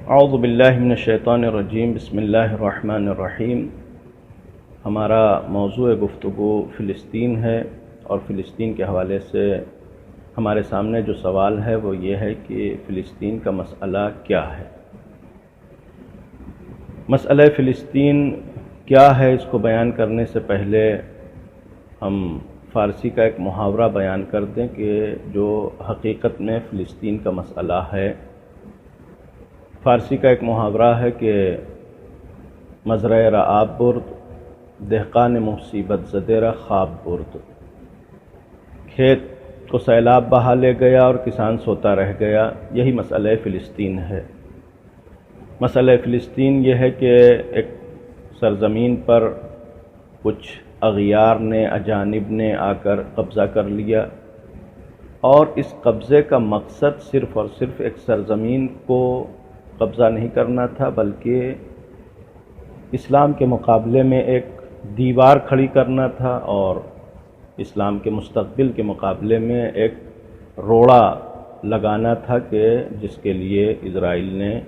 اعوذ باللہ من الشیطان الرجیم، بسم اللہ الرحمن الرحیم۔ ہمارا موضوع گفتگو فلسطین ہے، اور فلسطین کے حوالے سے ہمارے سامنے جو سوال ہے وہ یہ ہے کہ فلسطین کا مسئلہ کیا ہے۔ مسئلہ فلسطین کیا ہے، اس کو بیان کرنے سے پہلے ہم فارسی کا ایک محاورہ بیان کر دیں کہ جو حقیقت میں فلسطین کا مسئلہ ہے۔ فارسی کا ایک محاورہ ہے کہ مزرع را آب برد، دہقان مصیبت زدہ را خواب برد۔ کھیت کو سیلاب بہا لے گیا اور کسان سوتا رہ گیا، یہی مسئلہ فلسطین ہے۔ مسئلہ فلسطین یہ ہے کہ ایک سرزمین پر کچھ اغیار نے، اجانب نے آ کر قبضہ کر لیا، اور اس قبضے کا مقصد صرف اور صرف ایک سرزمین کو قبضہ نہیں کرنا تھا، بلکہ اسلام کے مقابلے میں ایک دیوار کھڑی کرنا تھا، اور اسلام کے مستقبل کے مقابلے میں ایک روڑا لگانا تھا، کہ جس کے لیے اسرائیل نے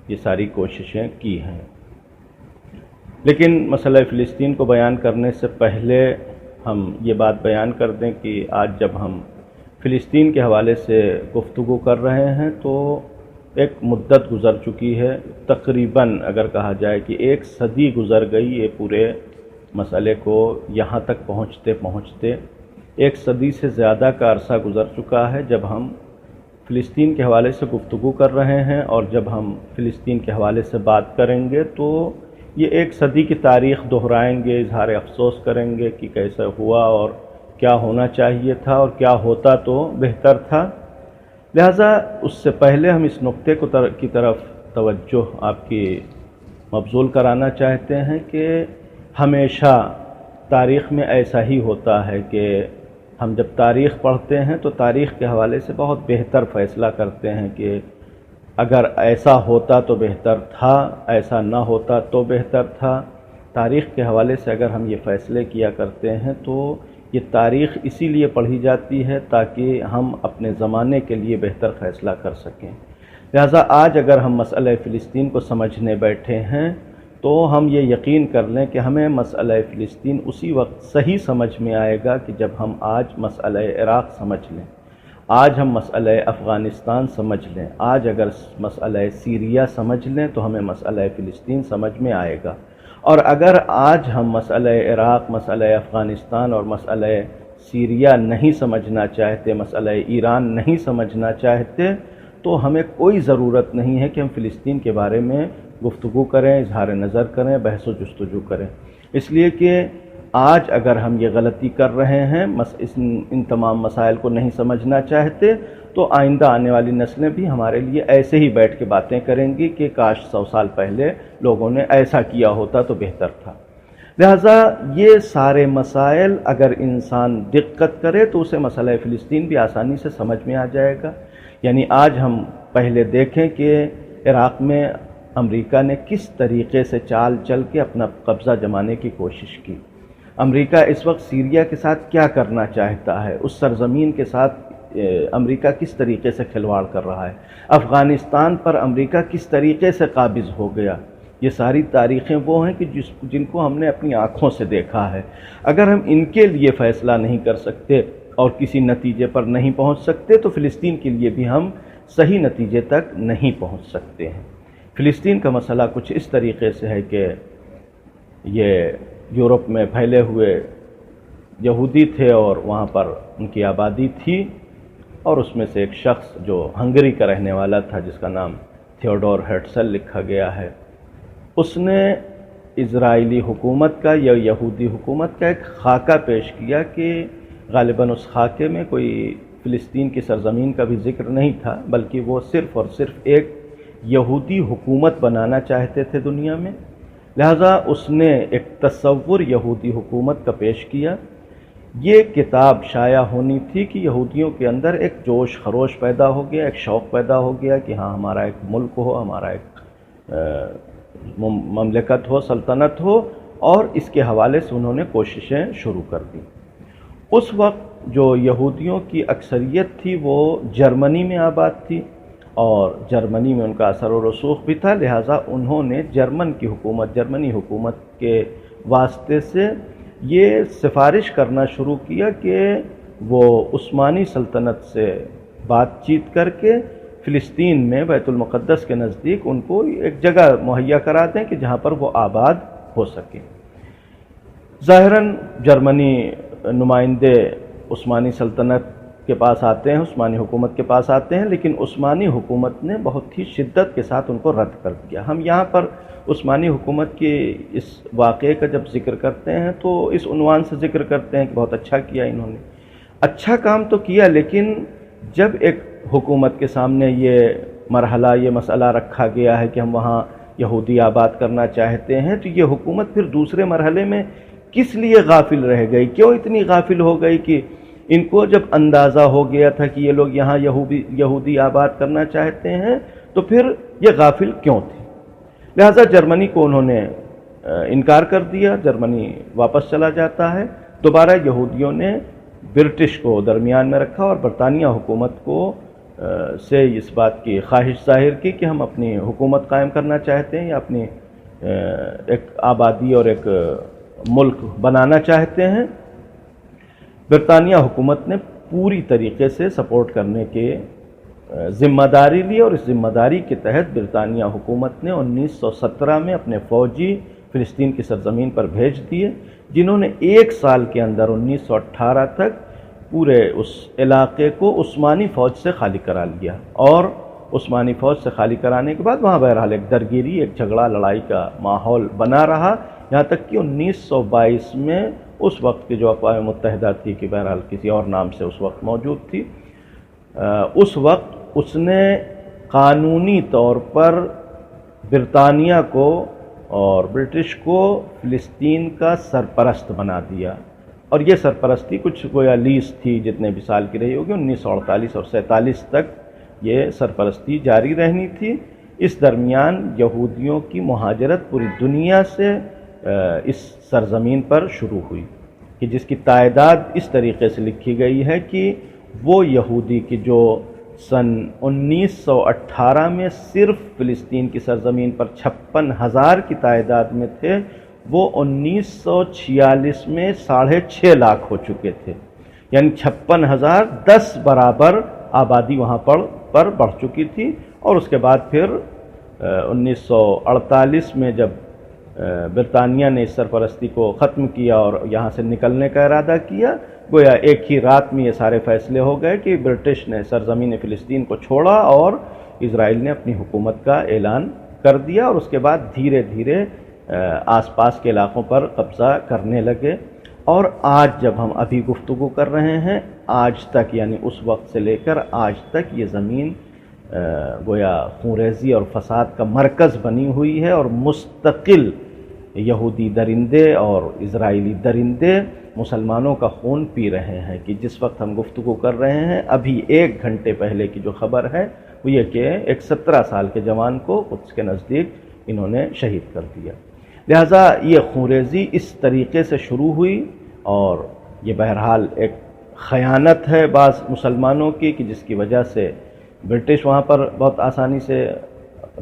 یہ ساری کوششیں کی ہیں۔ لیکن مسئلہ فلسطین کو بیان کرنے سے پہلے ہم یہ بات بیان کر دیں کہ آج جب ہم فلسطین کے حوالے سے گفتگو کر رہے ہیں تو ایک مدت گزر چکی ہے، تقریباً اگر کہا جائے کہ 1 صدی گزر گئی یہ پورے مسئلے کو یہاں تک پہنچتے پہنچتے 1 صدی سے زیادہ کا عرصہ گزر چکا ہے جب ہم فلسطین کے حوالے سے گفتگو کر رہے ہیں، اور جب ہم فلسطین کے حوالے سے بات کریں گے تو یہ 1 صدی کی تاریخ دہرائیں گے، اظہار افسوس کریں گے کہ کیسے ہوا اور کیا ہونا چاہیے تھا اور کیا ہوتا تو بہتر تھا۔ لہٰذا اس سے پہلے ہم اس نقطے کی طرف توجہ آپ کی مبذول کرانا چاہتے ہیں کہ ہمیشہ تاریخ میں ایسا ہی ہوتا ہے کہ ہم جب تاریخ پڑھتے ہیں تو تاریخ کے حوالے سے بہت بہتر فیصلہ کرتے ہیں کہ اگر ایسا ہوتا تو بہتر تھا، ایسا نہ ہوتا تو بہتر تھا۔ تاریخ کے حوالے سے اگر ہم یہ فیصلے کیا کرتے ہیں تو یہ تاریخ اسی لیے پڑھی جاتی ہے تاکہ ہم اپنے زمانے کے لیے بہتر فیصلہ کر سکیں۔ لہٰذا آج اگر ہم مسئلہ فلسطین کو سمجھنے بیٹھے ہیں تو ہم یہ یقین کر لیں کہ ہمیں مسئلہ فلسطین اسی وقت صحیح سمجھ میں آئے گا کہ جب ہم آج مسئلہ عراق سمجھ لیں، آج ہم مسئلہ افغانستان سمجھ لیں، آج اگر مسئلہ سیریا سمجھ لیں تو ہمیں مسئلہ فلسطین سمجھ میں آئے گا۔ اور اگر آج ہم مسئلہ عراق، مسئلہ افغانستان اور مسئلہ سیریا نہیں سمجھنا چاہتے، مسئلہ ایران نہیں سمجھنا چاہتے، تو ہمیں کوئی ضرورت نہیں ہے کہ ہم فلسطین کے بارے میں گفتگو کریں، اظہار نظر کریں، بحث و جستجو کریں، اس لیے کہ آج اگر ہم یہ غلطی کر رہے ہیں، ان تمام مسائل کو نہیں سمجھنا چاہتے، تو آئندہ آنے والی نسلیں بھی ہمارے لیے ایسے ہی بیٹھ کے باتیں کریں گی کہ کاش 100 سال پہلے لوگوں نے ایسا کیا ہوتا تو بہتر تھا۔ لہٰذا یہ سارے مسائل اگر انسان دقت کرے تو اسے مسئلہ فلسطین بھی آسانی سے سمجھ میں آ جائے گا۔ یعنی آج ہم پہلے دیکھیں کہ عراق میں امریکہ نے کس طریقے سے چال چل کے اپنا قبضہ جمانے کی کوشش کی۔ امریکہ اس وقت سیریا کے ساتھ کیا کرنا چاہتا ہے، اس سرزمین کے ساتھ امریکہ کس طریقے سے کھلواڑ کر رہا ہے، افغانستان پر امریکہ کس طریقے سے قابض ہو گیا۔ یہ ساری تاریخیں وہ ہیں کہ جن کو ہم نے اپنی آنکھوں سے دیکھا ہے۔ اگر ہم ان کے لیے فیصلہ نہیں کر سکتے اور کسی نتیجے پر نہیں پہنچ سکتے تو فلسطین کے لیے بھی ہم صحیح نتیجے تک نہیں پہنچ سکتے ہیں۔ فلسطین کا مسئلہ کچھ اس طریقے سے ہے کہ یہ یورپ میں پھیلے ہوئے یہودی تھے اور وہاں پر ان کی آبادی تھی، اور اس میں سے ایک شخص جو ہنگری کا رہنے والا تھا جس کا نام تھیوڈور ہرٹزل لکھا گیا ہے، اس نے اسرائیلی حکومت کا یا یہودی حکومت کا ایک خاکہ پیش کیا کہ غالباً اس خاکے میں کوئی فلسطین کی سرزمین کا بھی ذکر نہیں تھا، بلکہ وہ صرف اور صرف ایک یہودی حکومت بنانا چاہتے تھے دنیا میں۔ لہٰذا اس نے ایک تصور یہودی حکومت کا پیش کیا۔ یہ کتاب شائع ہونی تھی کہ یہودیوں کے اندر ایک جوش خروش پیدا ہو گیا، ایک شوق پیدا ہو گیا کہ ہاں ہمارا ایک ملک ہو، ہمارا ایک مملکت ہو، سلطنت ہو، اور اس کے حوالے سے انہوں نے کوششیں شروع کر دیں۔ اس وقت جو یہودیوں کی اکثریت تھی وہ جرمنی میں آباد تھی، اور جرمنی میں ان کا اثر و رسوخ بھی تھا، لہٰذا انہوں نے جرمنی حکومت کے واسطے سے یہ سفارش کرنا شروع کیا کہ وہ عثمانی سلطنت سے بات چیت کر کے فلسطین میں بیت المقدس کے نزدیک ان کو ایک جگہ مہیا کرا دیں کہ جہاں پر وہ آباد ہو سکے۔ ظاہراً جرمنی نمائندے عثمانی سلطنت کے پاس آتے ہیں، عثمانی حکومت کے پاس آتے ہیں، لیکن عثمانی حکومت نے بہت ہی شدت کے ساتھ ان کو رد کر دیا۔ ہم یہاں پر عثمانی حکومت کے اس واقعے کا جب ذکر کرتے ہیں تو اس عنوان سے ذکر کرتے ہیں کہ بہت اچھا کیا انہوں نے، اچھا کام تو کیا، لیکن جب ایک حکومت کے سامنے یہ مرحلہ، یہ مسئلہ رکھا گیا ہے کہ ہم وہاں یہودی آباد کرنا چاہتے ہیں، تو یہ حکومت پھر دوسرے مرحلے میں کس لیے غافل رہ گئی؟ کیوں اتنی غافل ہو گئی کہ ان کو جب اندازہ ہو گیا تھا کہ یہ لوگ یہاں یہودی آباد کرنا چاہتے ہیں تو پھر یہ غافل کیوں تھے؟ لہذا جرمنی کو انہوں نے انکار کر دیا، جرمنی واپس چلا جاتا ہے۔ دوبارہ یہودیوں نے برٹش کو درمیان میں رکھا اور برطانیہ حکومت کو سے اس بات کی خواہش ظاہر کی کہ ہم اپنی حکومت قائم کرنا چاہتے ہیں یا اپنی ایک آبادی اور ایک ملک بنانا چاہتے ہیں۔ برطانیہ حکومت نے پوری طریقے سے سپورٹ کرنے کے ذمہ داری لی اور اس ذمہ داری کے تحت برطانیہ حکومت نے 1917 میں اپنے فوجی فلسطین کی سرزمین پر بھیج دیے، جنہوں نے ایک سال کے اندر 1918 تک پورے اس علاقے کو عثمانی فوج سے خالی کرا لیا، اور عثمانی فوج سے خالی کرانے کے بعد وہاں بہرحال ایک درگیری، ایک جھگڑا لڑائی کا ماحول بنا رہا، یہاں تک کہ 1922 میں اس وقت کی جو اقوام متحدہ تھی کہ بہرحال کسی اور نام سے اس وقت موجود تھی، اس وقت اس نے قانونی طور پر برطانیہ کو اور برٹش کو فلسطین کا سرپرست بنا دیا، اور یہ سرپرستی کچھ گویا لیز تھی جتنے بھی سال کی رہی ہوگی، 1948 اور 47 تک یہ سرپرستی جاری رہنی تھی۔ اس درمیان یہودیوں کی مہاجرت پوری دنیا سے اس سرزمین پر شروع ہوئی، کہ جس کی تعداد اس طریقے سے لکھی گئی ہے کہ وہ یہودی کی جو سن 1918 میں صرف فلسطین کی سرزمین پر 56,000 کی تعداد میں تھے، وہ 1946 میں 6.5 لاکھ ہو چکے تھے، یعنی 56,000 10 برابر آبادی وہاں پر بڑھ چکی تھی۔ اور اس کے بعد پھر 1948 میں جب برطانیہ نے اس سرپرستی کو ختم کیا اور یہاں سے نکلنے کا ارادہ کیا، گویا ایک ہی رات میں یہ سارے فیصلے ہو گئے کہ برٹش نے سرزمین فلسطین کو چھوڑا اور اسرائیل نے اپنی حکومت کا اعلان کر دیا، اور اس کے بعد دھیرے دھیرے آس پاس کے علاقوں پر قبضہ کرنے لگے۔ اور آج جب ہم ابھی گفتگو کر رہے ہیں، آج تک یعنی اس وقت سے لے کر آج تک یہ زمین گویا خونریزی اور فساد کا مرکز بنی ہوئی ہے، اور مستقل یہودی درندے اور اسرائیلی درندے مسلمانوں کا خون پی رہے ہیں۔ کہ جس وقت ہم گفتگو کر رہے ہیں، ابھی 1 گھنٹے پہلے کی جو خبر ہے وہ یہ کہ ایک 17 سال کے جوان کو قدس کے نزدیک انہوں نے شہید کر دیا۔ لہٰذا یہ خونریزی اس طریقے سے شروع ہوئی، اور یہ بہرحال ایک خیانت ہے بعض مسلمانوں کی کہ جس کی وجہ سے برٹش وہاں پر بہت آسانی سے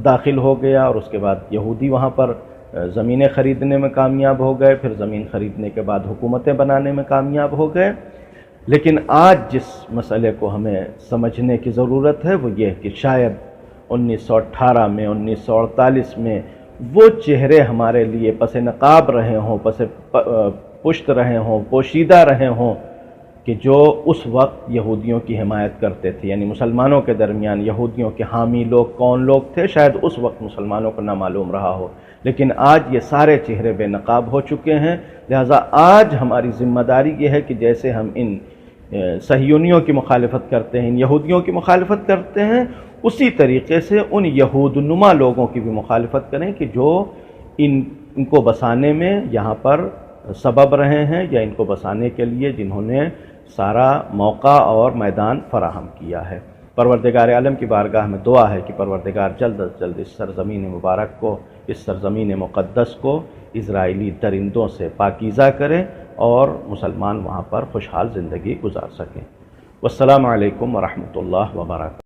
داخل ہو گیا، اور اس کے بعد یہودی وہاں پر زمینیں خریدنے میں کامیاب ہو گئے، پھر زمین خریدنے کے بعد حکومتیں بنانے میں کامیاب ہو گئے۔ لیکن آج جس مسئلے کو ہمیں سمجھنے کی ضرورت ہے وہ یہ کہ شاید 1918 میں 1948 میں وہ چہرے ہمارے لیے پس نقاب رہے ہوں، پشت رہے ہوں، پوشیدہ رہے ہوں، کہ جو اس وقت یہودیوں کی حمایت کرتے تھے، یعنی مسلمانوں کے درمیان یہودیوں کے حامی لوگ کون لوگ تھے، شاید اس وقت مسلمانوں کو نہ معلوم رہا ہو، لیکن آج یہ سارے چہرے بے نقاب ہو چکے ہیں۔ لہٰذا آج ہماری ذمہ داری یہ ہے کہ جیسے ہم ان صہیونیوں کی مخالفت کرتے ہیں، ان یہودیوں کی مخالفت کرتے ہیں، اسی طریقے سے ان یہود نما لوگوں کی بھی مخالفت کریں کہ جو ان کو بسانے میں یہاں پر سبب رہے ہیں، یا ان کو بسانے کے لیے جنہوں نے سارا موقع اور میدان فراہم کیا ہے۔ پروردگار عالم کی بارگاہ میں دعا ہے کہ پروردگار جلد از جلد اس سرزمین مبارک کو، اس سرزمین مقدس کو اسرائیلی درندوں سے پاکیزہ کرے اور مسلمان وہاں پر خوشحال زندگی گزار سکیں۔ والسلام علیکم ورحمۃ اللہ وبرکاتہ۔